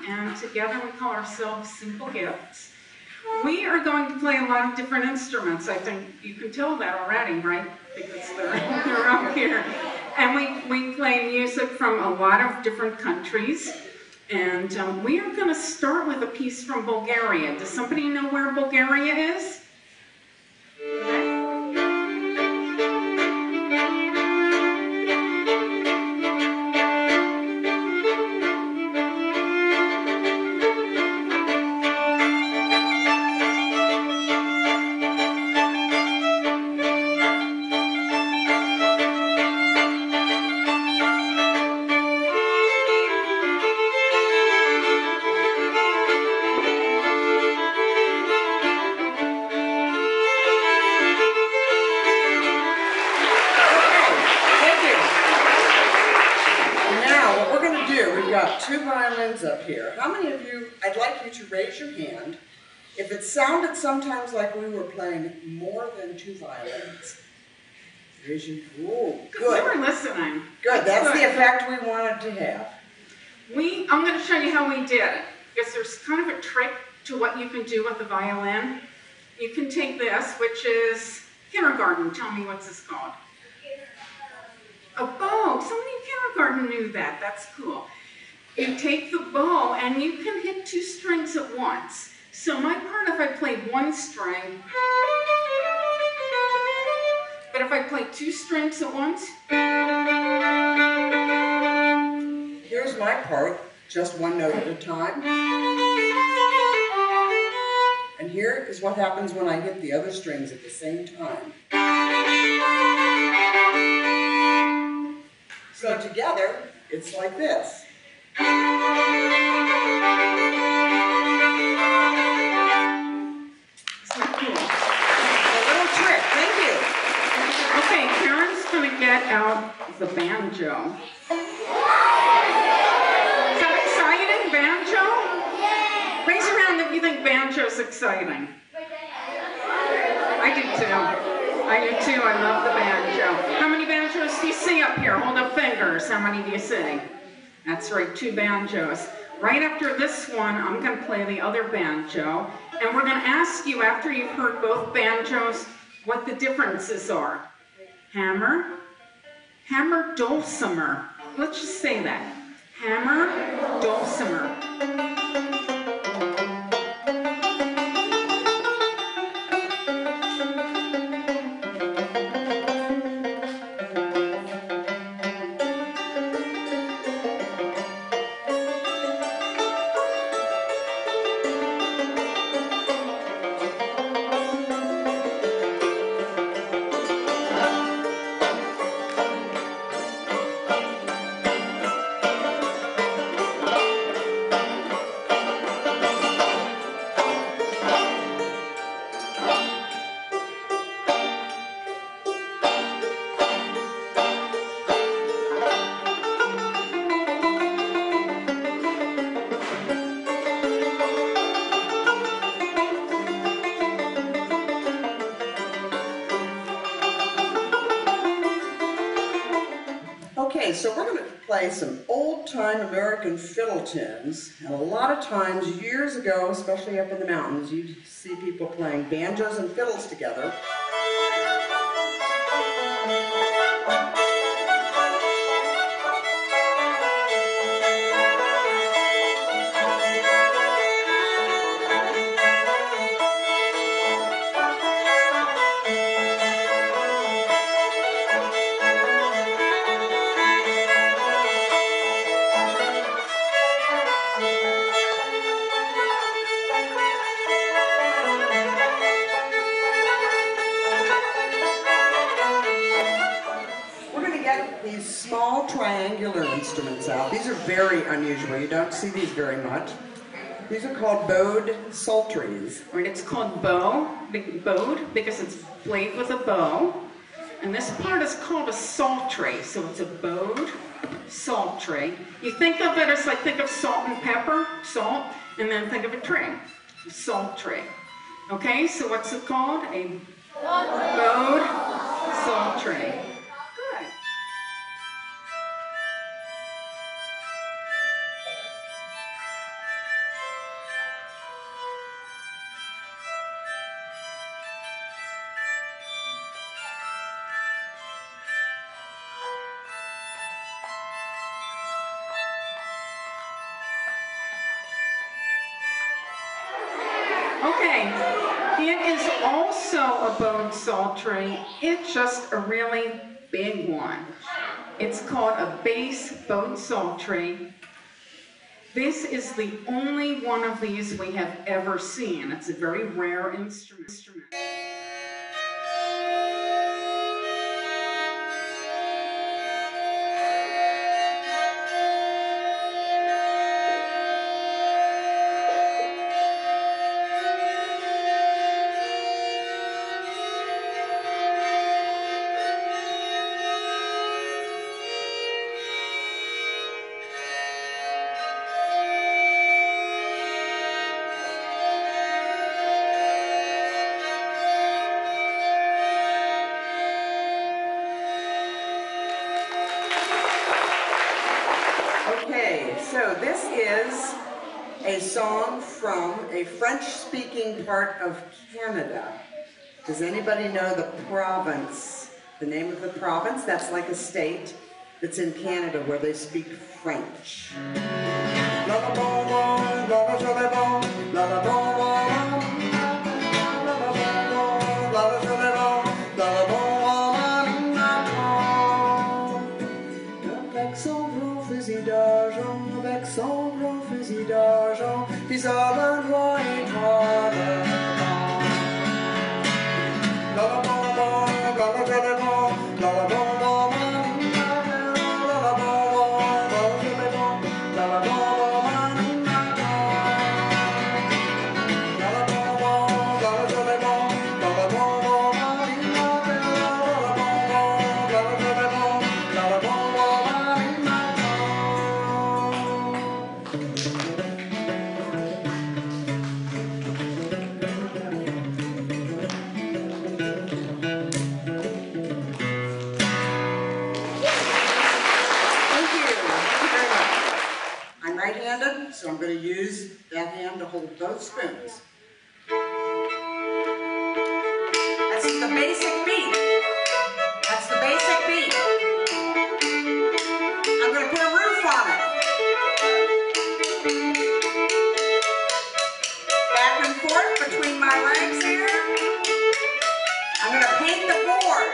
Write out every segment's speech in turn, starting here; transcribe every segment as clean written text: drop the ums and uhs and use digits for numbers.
and together we call ourselves Simple Gifts. We are going to play a lot of different instruments. I think you can tell that already, right? Because they're up here. And we play music from a lot of different countries. And we are going to start with a piece from Bulgaria. Does somebody know where Bulgaria is? Two violins up here. How many of you, I'd like you to raise your hand if it sounded sometimes like we were playing more than two violins. Raise your, oh, good. You were listening. Good, that's the effect we wanted to have. I'm going to show you how we did it, because there's kind of a trick to what you can do with the violin. You can take this, which is kindergarten. Tell me what's this called? A bow. Somebody in kindergarten knew that. That's cool. You take the bow and you can hit two strings at once. So my part, if I played one string, but if I play two strings at once, here's my part, just one note at a time. And here is what happens when I hit the other strings at the same time. So together, it's like this. Isn't that cool? A little trick, thank you. Okay, Karen's going to get out the banjo. Is that exciting, banjo? Yeah. Raise your hand if you think banjo's exciting. I do too. I do too, I love the banjo. How many banjos do you see up here? Hold up fingers, how many do you see? That's right, two banjos. Right after this one, I'm going to play the other banjo, and we're going to ask you, after you've heard both banjos, what the differences are. Hammer, hammer, dulcimer. Let's just say that. Hammer, dulcimer. Okay, so we're going to play some old-time American fiddle tunes, and a lot of times, years ago, especially up in the mountains, you'd see people playing banjos and fiddles together. These small triangular instruments out. These are very unusual. You don't see these very much. These are called bowed psalteries. Right, it's called bowed because it's played with a bow. And this part is called a psaltery. So it's a bowed psaltery. You think of it as like, think of salt and pepper, salt, and then think of a tree, psaltery. Okay, so what's it called? A bowed psaltery. Good. Okay, it is also a bowed psaltery. It's just a really big one. It's called a bass bowed psaltery. This is the only one of these we have ever seen. It's a very rare instrument. Okay, so this is a song from a French-speaking part of Canada. Does anybody know the province? The name of the province? That's like a state that's in Canada where they speak French. Avec son gros fusil d'argent, avec son gros fusil d'argent, puis ça va loin et droit devant. La la la la la la la la la la. Right-handed, so I'm going to use that hand to hold both spoons. That's the basic beat. That's the basic beat. I'm going to put a roof on it. Back and forth between my legs here. I'm going to paint the board.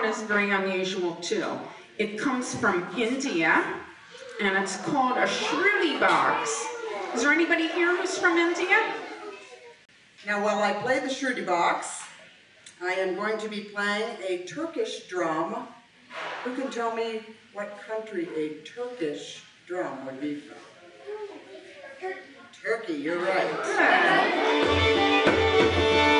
Is very unusual too. It comes from India and it's called a shruti box. Is there anybody here who's from India? Now while I play the shruti box, I am going to be playing a Turkish drum. Who can tell me what country a Turkish drum would be from? Turkey, you're right. Good.